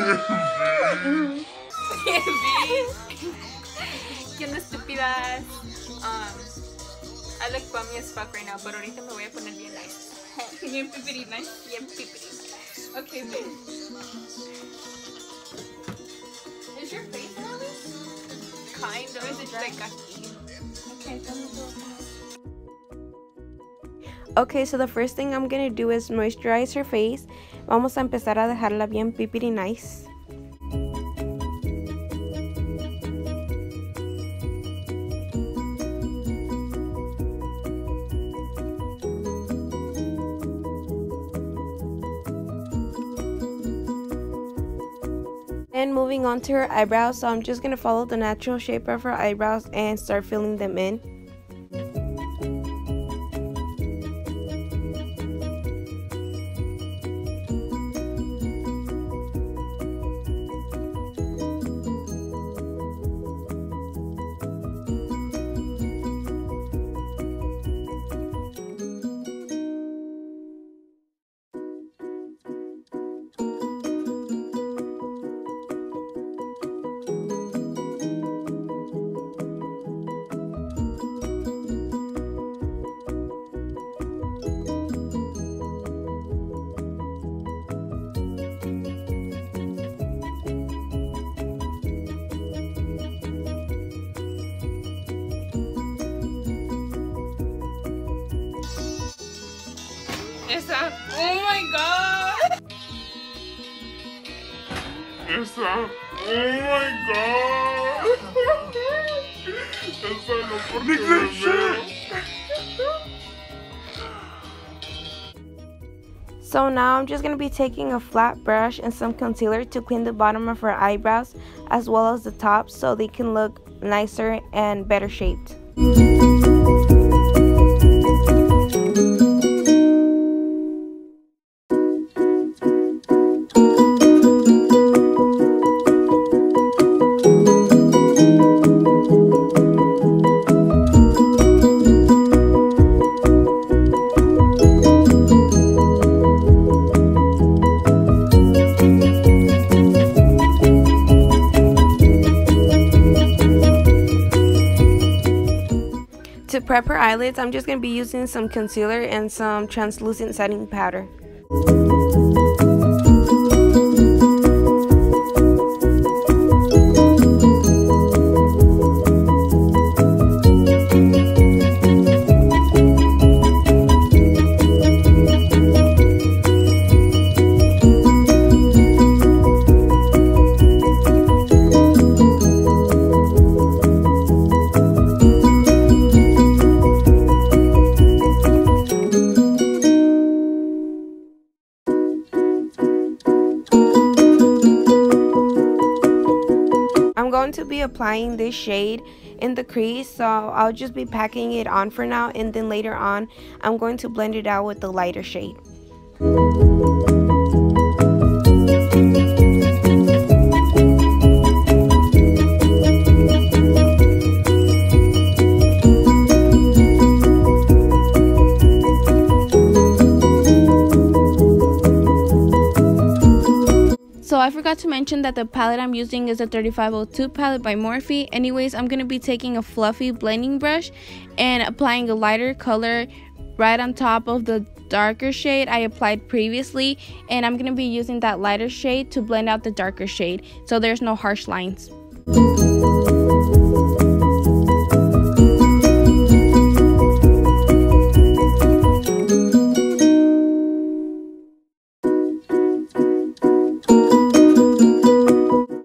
¿Qué onda, estúpidas? I look bummy as fuck right now, pero ahorita me voy a poner bien nice. Bien pipiri nice. Bien pipiri nice. Okay, babe. Is your face nice? Kind of. Is it like aquí? Okay, Okay, so the first thing I'm gonna do is moisturize her face. Vamos a empezar a dejarla bien pipiri nice. And moving on to her eyebrows, so I'm just gonna follow the natural shape of her eyebrows and start filling them in. Esa, oh my god! Esa, oh my god! Esa no porque me veo. So now I'm just going to be taking a flat brush and some concealer to clean the bottom of her eyebrows as well as the top so they can look nicer and better shaped. To prep her eyelids, I'm just going to be using some concealer and some translucent setting powder. I'm going to be applying this shade in the crease, so I'll just be packing it on for now, and then later on I'm going to blend it out with the lighter shade. So I forgot to mention that the palette I'm using is a 3502 palette by Morphe. Anyways, I'm going to be taking a fluffy blending brush and applying a lighter color right on top of the darker shade I applied previously. And I'm going to be using that lighter shade to blend out the darker shade so there's no harsh lines.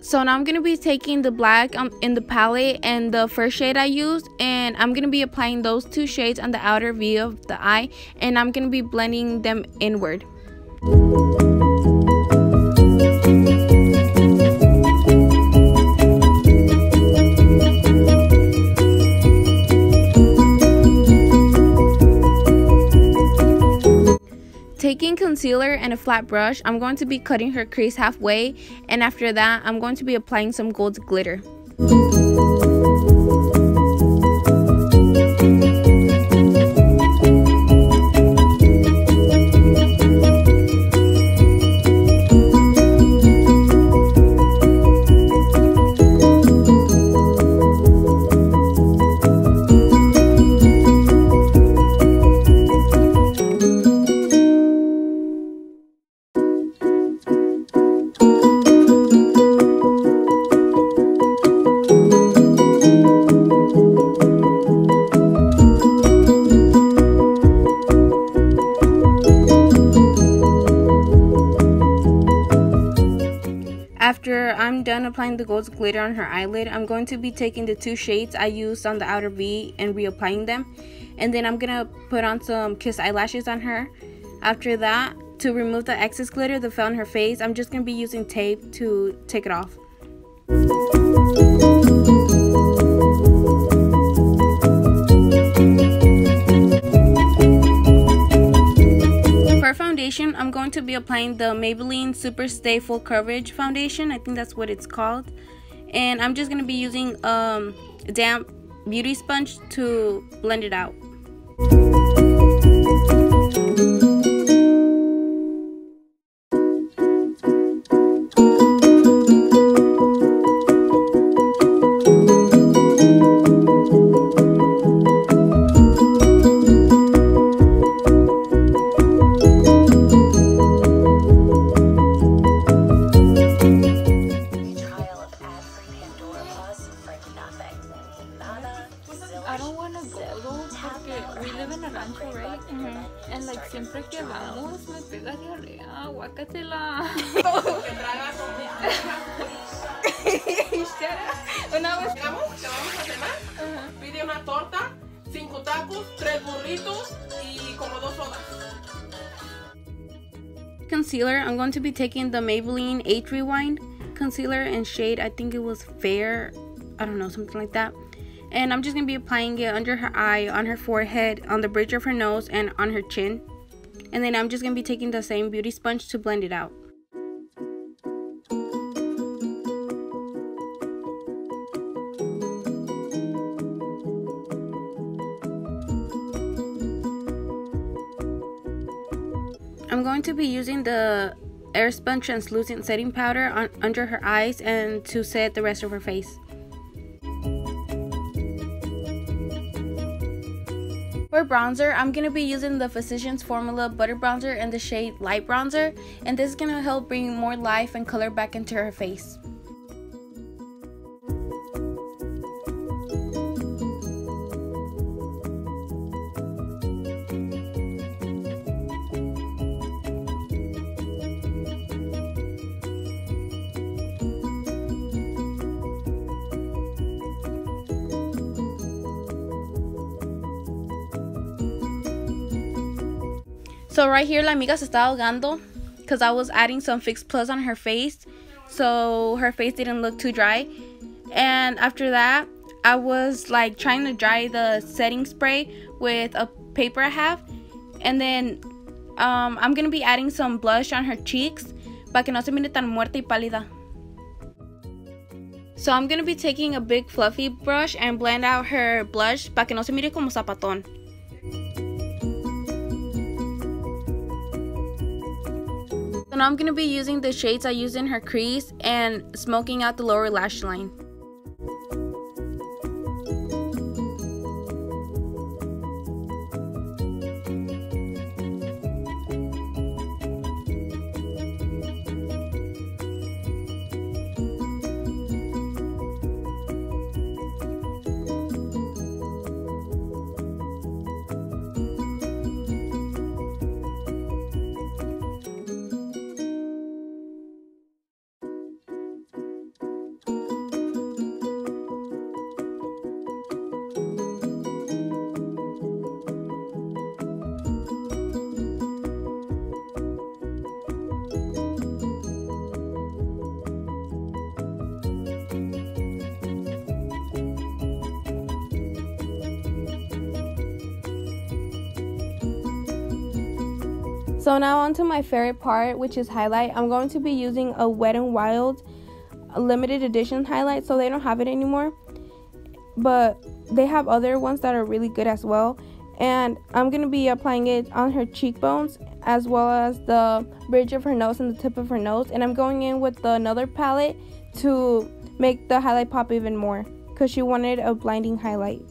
So now I'm going to be taking the black in the palette and the first shade I used, and I'm going to be applying those two shades on the outer V of the eye, and I'm going to be blending them inward. Taking concealer and a flat brush, I'm going to be cutting her crease halfway, and after that I'm going to be applying some gold glitter. done applying the gold glitter on her eyelid, I'm going to be taking the 2 shades I used on the outer V and reapplying them. And then I'm gonna put on some Kiss eyelashes on her. After that, to remove the excess glitter that fell on her face, I'm just gonna be using tape to take it off. For foundation, I'm going to be applying the Maybelline Super Stay Full Coverage Foundation. I think that's what it's called. And I'm just gonna be using a damp beauty sponge to blend it out. I don't want to go though, porque we live in a rancho, right? And like siempre que vamos me pega diarrea, guácatela. Una vez Digamos que vamos a cenar, pide una torta, 5 tacos, 3 burritos y como 2 sodas. Concealer, I'm going to be taking the Maybelline Age Rewind concealer in shade, I think it was Fair, I don't know, something like that. And I'm just going to be applying it under her eye, on her forehead, on the bridge of her nose, and on her chin. And then I'm just going to be taking the same beauty sponge to blend it out. I'm going to be using the Airspun translucent setting powder under her eyes and to set the rest of her face. For bronzer, I'm going to be using the Physicians Formula Butter Bronzer in the shade Light Bronzer, and this is going to help bring more life and color back into her face. So right here, la amiga se está ahogando because I was adding some Fix Plus on her face so her face didn't look too dry. And after that, I was like trying to dry the setting spray with a paper I have. And then I'm going to be adding some blush on her cheeks para que no se mire tan muerta y pálida. So I'm going to be taking a big fluffy brush and blend out her blush para que no se mire como zapatón. So now I'm going to be using the shades I used in her crease and smoking out the lower lash line. So now on to my favorite part, which is highlight. I'm going to be using a Wet n Wild limited edition highlight, so they don't have it anymore, but they have other ones that are really good as well. And I'm going to be applying it on her cheekbones as well as the bridge of her nose and the tip of her nose. And I'm going in with another palette to make the highlight pop even more because she wanted a blinding highlight.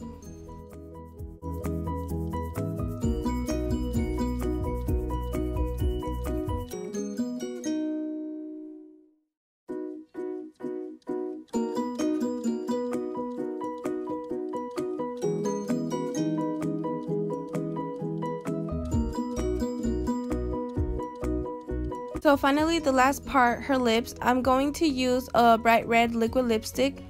So finally, the last part, her lips. I'm going to use a bright red liquid lipstick.